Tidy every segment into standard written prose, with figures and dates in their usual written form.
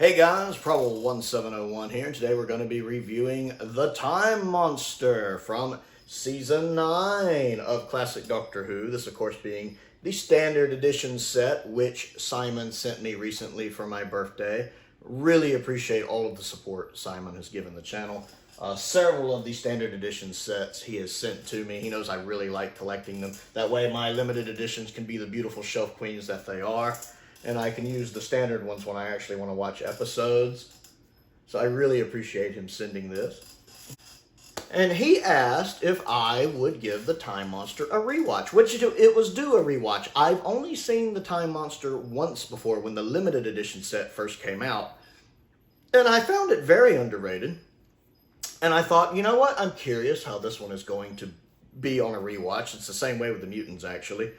Hey guys, Prowl 1701 here, and today we're going to be reviewing The Time Monster from Season 9 of Classic Doctor Who. This, of course, being the Standard Edition set, which Simon sent me recently for my birthday. Really appreciate all of the support Simon has given the channel. Several of the Standard Edition sets he has sent to me. He knows I really like collecting them. That way my limited editions can be the beautiful shelf queens that they are. And I can use the standard ones when I actually want to watch episodes. So I really appreciate him sending this. And he asked if I would give The Time Monster a rewatch, which it was due a rewatch. I've only seen The Time Monster once before when the limited edition set first came out. And I found it very underrated. And I thought, you know what? I'm curious how this one is going to be on a rewatch. It's the same way with the Mutants, actually.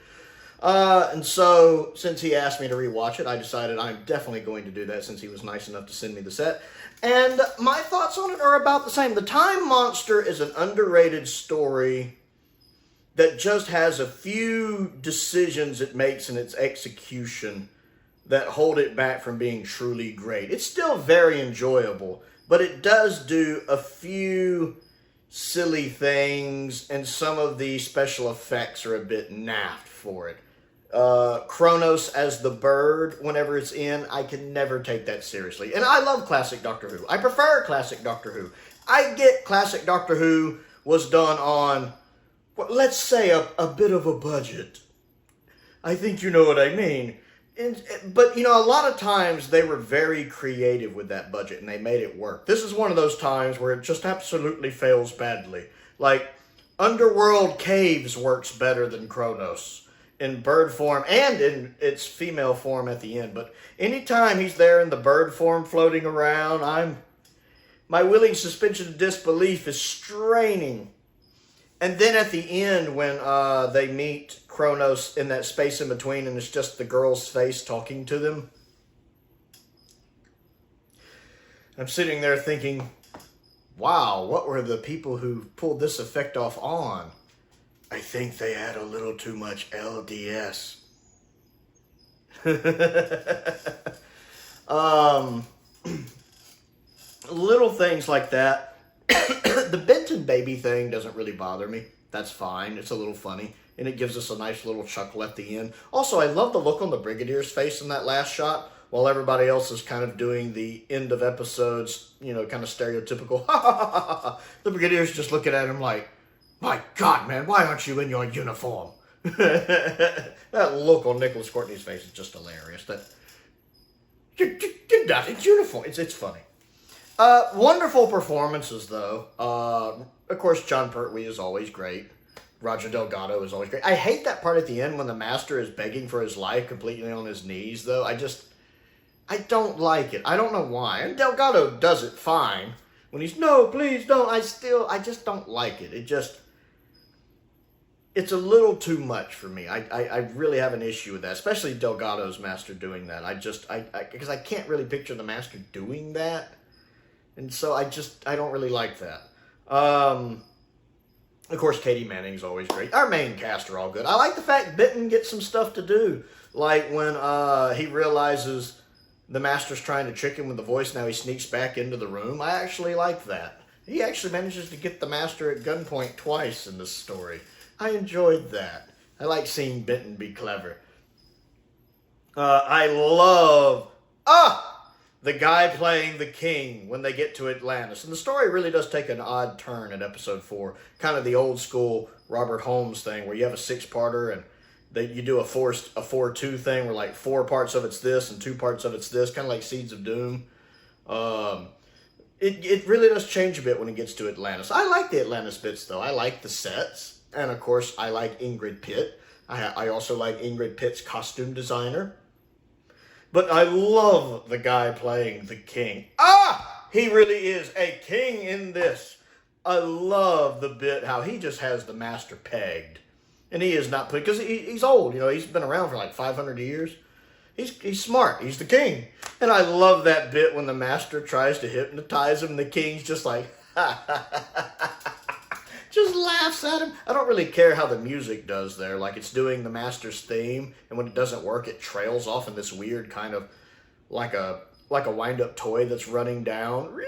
And so, since he asked me to rewatch it, I decided I'm definitely going to do that since he was nice enough to send me the set. And my thoughts on it are about the same. The Time Monster is an underrated story that just has a few decisions it makes in its execution that hold it back from being truly great. It's still very enjoyable, but it does do a few silly things, and some of the special effects are a bit naff for it. Kronos as the bird, whenever it's in, I can never take that seriously. And I love classic Doctor Who. I prefer classic Doctor Who. I get classic Doctor Who was done on, well, let's say, a bit of a budget. I think you know what I mean. But, you know, a lot of times they were very creative with that budget and they made it work. This is one of those times where it just absolutely fails badly. Like, Underworld Caves works better than Kronos in bird form and in its female form at the end. But anytime he's there in the bird form floating around, my willing suspension of disbelief is straining. And then at the end when they meet Kronos in that space in between and it's just the girl's face talking to them, I'm sitting there thinking, wow, what were the people who pulled this effect off on? I think they had a little too much LDS. Little things like that. The Benton baby thing doesn't really bother me. That's fine. It's a little funny. And it gives us a nice little chuckle at the end. Also, I love the look on the Brigadier's face in that last shot, while everybody else is kind of doing the end of episodes, you know, kind of stereotypical. The Brigadier's just looking at him like, my God, man, why aren't you in your uniform? That look on Nicholas Courtney's face is just hilarious. That you're not in uniform. It's funny. Wonderful performances, though. Of course, John Pertwee is always great. Roger Delgado is always great. I hate that part at the end when the Master is begging for his life completely on his knees, though. I don't like it. I don't know why. And Delgado does it fine. When he's, no, please don't. I just don't like it. It's a little too much for me. I really have an issue with that, especially Delgado's Master doing that. Because I can't really picture the Master doing that. And so I don't really like that. Of course, Katie Manning's always great. Our main cast are all good. I like the fact Benton gets some stuff to do. Like when he realizes the Master's trying to trick him with the voice, now he sneaks back into the room. I actually like that. He actually manages to get the Master at gunpoint twice in this story. I enjoyed that. I like seeing Benton be clever. I love the guy playing the king when they get to Atlantis. And the story really does take an odd turn at episode 4. Kind of the old school Robert Holmes thing where you have a 6-parter and you do a 4-2 thing where like 4 parts of it's this and 2 parts of it's this. Kind of like Seeds of Doom. It really does change a bit when it gets to Atlantis. I like the Atlantis bits though. I like the sets. And of course, I like Ingrid Pitt. I also like Ingrid Pitt's costume designer. But I love the guy playing the king. He really is a king in this. I love the bit how he just has the Master pegged. And he is not put, because he's old, you know, he's been around for like 500 years. He's smart. He's the king. And I love that bit when the Master tries to hypnotize him and the king's just like, just laughs at him. I don't really care how the music does there. Like, it's doing the Master's theme, and when it doesn't work, it trails off in this weird kind of, like a like a wind-up toy that's running down.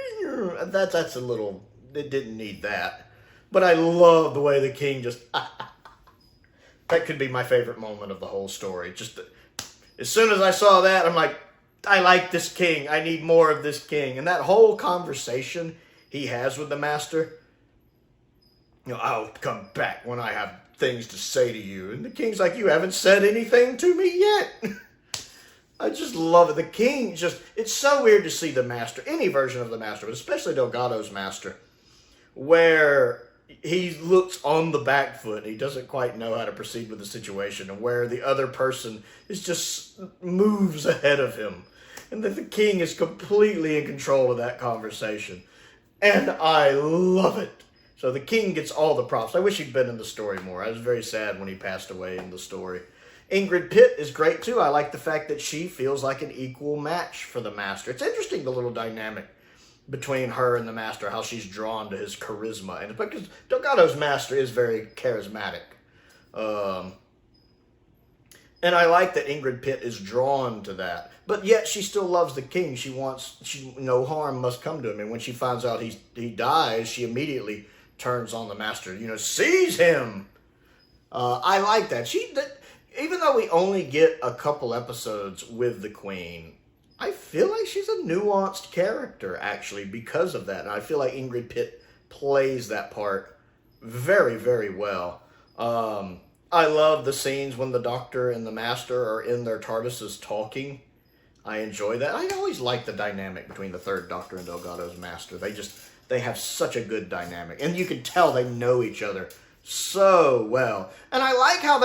That's a little, it didn't need that. But I love the way the king just, that could be my favorite moment of the whole story. Just, as soon as I saw that, I'm like, I like this king. I need more of this king. And that whole conversation he has with the master, I'll come back when I have things to say to you. And the king's like, you haven't said anything to me yet. I just love it. The king just, it's so weird to see the master, any version of the master, but especially Delgado's master, where he looks on the back foot and he doesn't quite know how to proceed with the situation, and where the other person is just moves ahead of him. And that the king is completely in control of that conversation. And I love it. So the king gets all the props. I wish he'd been in the story more. I was very sad when he passed away in the story. Ingrid Pitt is great too. I like the fact that she feels like an equal match for the master. It's interesting, the little dynamic between her and the master, how she's drawn to his charisma. And because Delgado's master is very charismatic. And I like that Ingrid Pitt is drawn to that. But yet she still loves the king. No harm must come to him. And when she finds out he dies, she immediately turns on the master. Seize him! I like that. Even though we only get a couple episodes with the queen, I feel like she's a nuanced character, actually, because of that. And I feel like Ingrid Pitt plays that part very, very well. I love the scenes when the Doctor and the Master are in their TARDISes talking. I enjoy that. I always like the dynamic between the Third Doctor and Delgado's Master. They have such a good dynamic. And you can tell they know each other so well. And I like how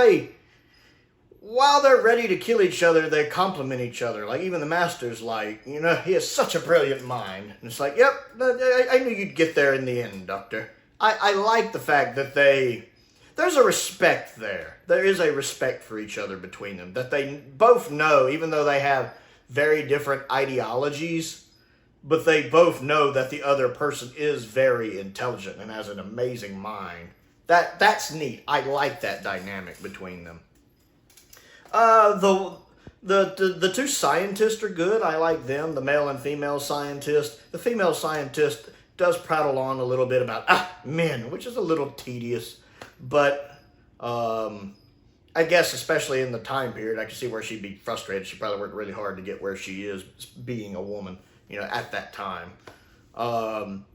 while they're ready to kill each other, they compliment each other. Like, even the Master's like, he has such a brilliant mind. And it's like, yep, I knew you'd get there in the end, Doctor. I like the fact that there's a respect there. There is a respect for each other between them. That they both know, even though they have very different ideologies, but they both know that the other person is very intelligent and has an amazing mind. That's neat. I like that dynamic between them. The two scientists are good. I like them, the male and female scientist. The female scientist does prattle on a little bit about men, which is a little tedious. But I guess especially in the time period, I can see where she'd be frustrated. She probably worked really hard to get where she is, being a woman, at that time. And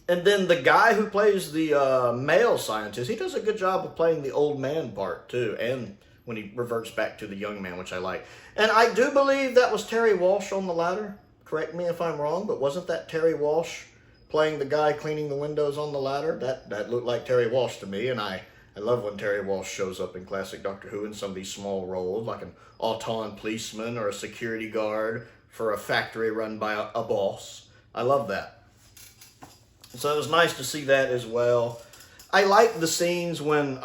then the guy who plays the male scientist, he does a good job of playing the old man part too, and when he reverts back to the young man, which I like. And I do believe that was Terry Walsh on the ladder. Correct me if I'm wrong, but wasn't that Terry Walsh playing the guy cleaning the windows on the ladder? That looked like Terry Walsh to me, and I love when Terry Walsh shows up in classic Doctor Who in some of these small roles, like an Auton policeman or a security guard for a factory run by a boss. I love that. So it was nice to see that as well. I like the scenes when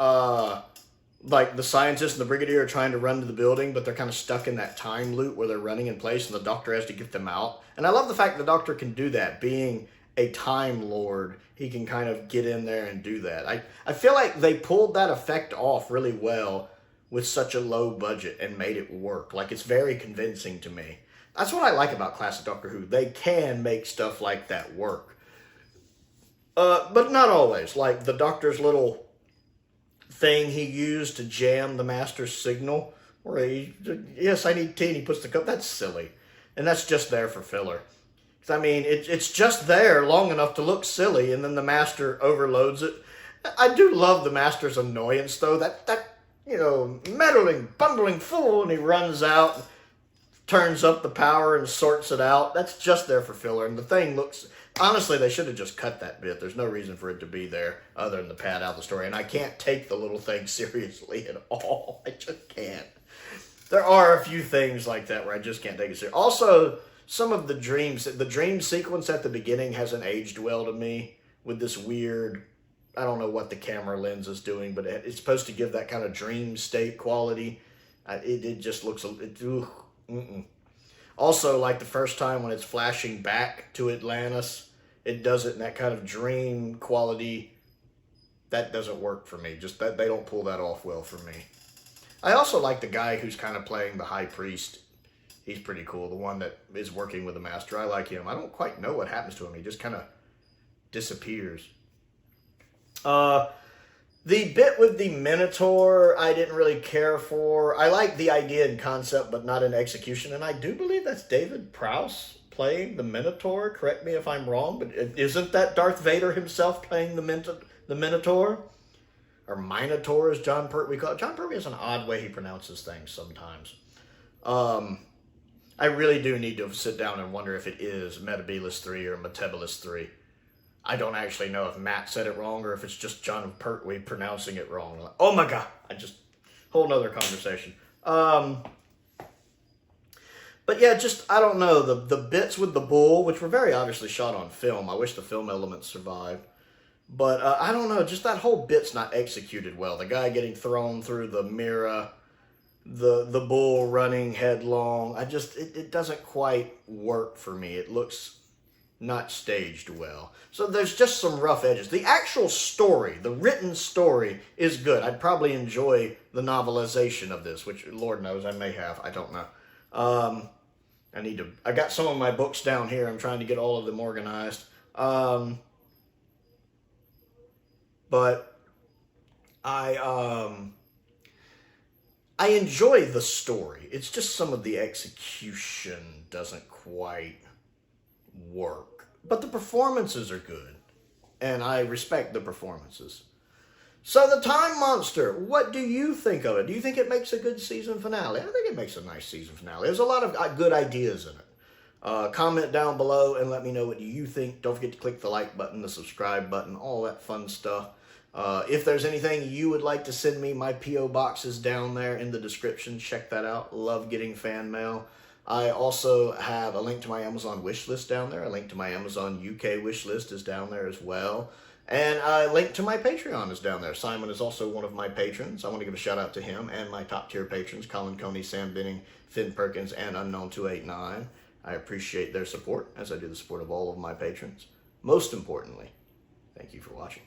like the scientists and the brigadier are trying to run to the building, but they're kind of stuck in that time loop where they're running in place and the Doctor has to get them out. And I love the fact the Doctor can do that. Being a Time Lord, he can kind of get in there and do that. I feel like they pulled that effect off really well with such a low budget and made it work. Like, it's very convincing to me. That's what I like about classic Doctor Who. They can make stuff like that work. But not always. Like the Doctor's little thing he used to jam the Master's signal, where yes, I need tea, and he puts the cup. That's silly. And that's just there for filler. I mean, it's just there long enough to look silly, and then the Master overloads it. I do love the Master's annoyance, though. That meddling, bundling fool, and he runs out, turns up the power, and sorts it out. That's just there for filler, and the thing looks... Honestly, they should have just cut that bit. There's no reason for it to be there other than to pad out the story, and I can't take the little thing seriously at all. I just can't. There are a few things like that where I just can't take it seriously. Also... some of the dream sequence at the beginning hasn't aged well to me with this weird, I don't know what the camera lens is doing, but it's supposed to give that kind of dream state quality. It just looks, Also, like the first time when it's flashing back to Atlantis, it does it in that kind of dream quality. That doesn't work for me. Just that they don't pull that off well for me. I also like the guy who's kind of playing the High Priest He's pretty cool. The one that is working with the Master. I like him. I don't quite know what happens to him. He just kind of disappears. The bit with the Minotaur, I didn't really care for. I like the idea and concept, but not in execution. And I do believe that's David Prowse playing the Minotaur. Correct me if I'm wrong, but isn't that Darth Vader himself playing the Minotaur? Or Minotaur, as John Pertwee call it. John Pertwee has an odd way he pronounces things sometimes. I really do need to sit down and wonder if it is Metebelis 3 or Metebelis 3. I don't actually know if Matt said it wrong or if it's just John Pertwee pronouncing it wrong. Like, oh my God, whole nother conversation. But yeah, just, I don't know, the bits with the bull, which were very obviously shot on film. I wish the film elements survived. But I don't know, just that whole bit's not executed well. The guy getting thrown through the mirror, the bull running headlong. It doesn't quite work for me. It looks not staged well. So there's just some rough edges. The actual story, the written story, is good. I'd probably enjoy the novelization of this, which Lord knows I may have. I don't know. I got some of my books down here. I'm trying to get all of them organized. But I enjoy the story. It's just some of the execution doesn't quite work. But the performances are good. And I respect the performances. So the Time Monster, what do you think of it? Do you think it makes a good season finale? I think it makes a nice season finale. There's a lot of good ideas in it. Comment down below and let me know what you think. Don't forget to click the like button, the subscribe button, all that fun stuff. If there's anything you would like to send me, my P.O. box is down there in the description. Check that out. Love getting fan mail. I also have a link to my Amazon wish list down there. A link to my Amazon UK wish list is down there as well. And a link to my Patreon is down there. Simon is also one of my patrons. I want to give a shout out to him and my top tier patrons, Colin Coney, Sam Venning, Finn Perkins, and Unknown289. I appreciate their support, as I do the support of all of my patrons. Most importantly, thank you for watching.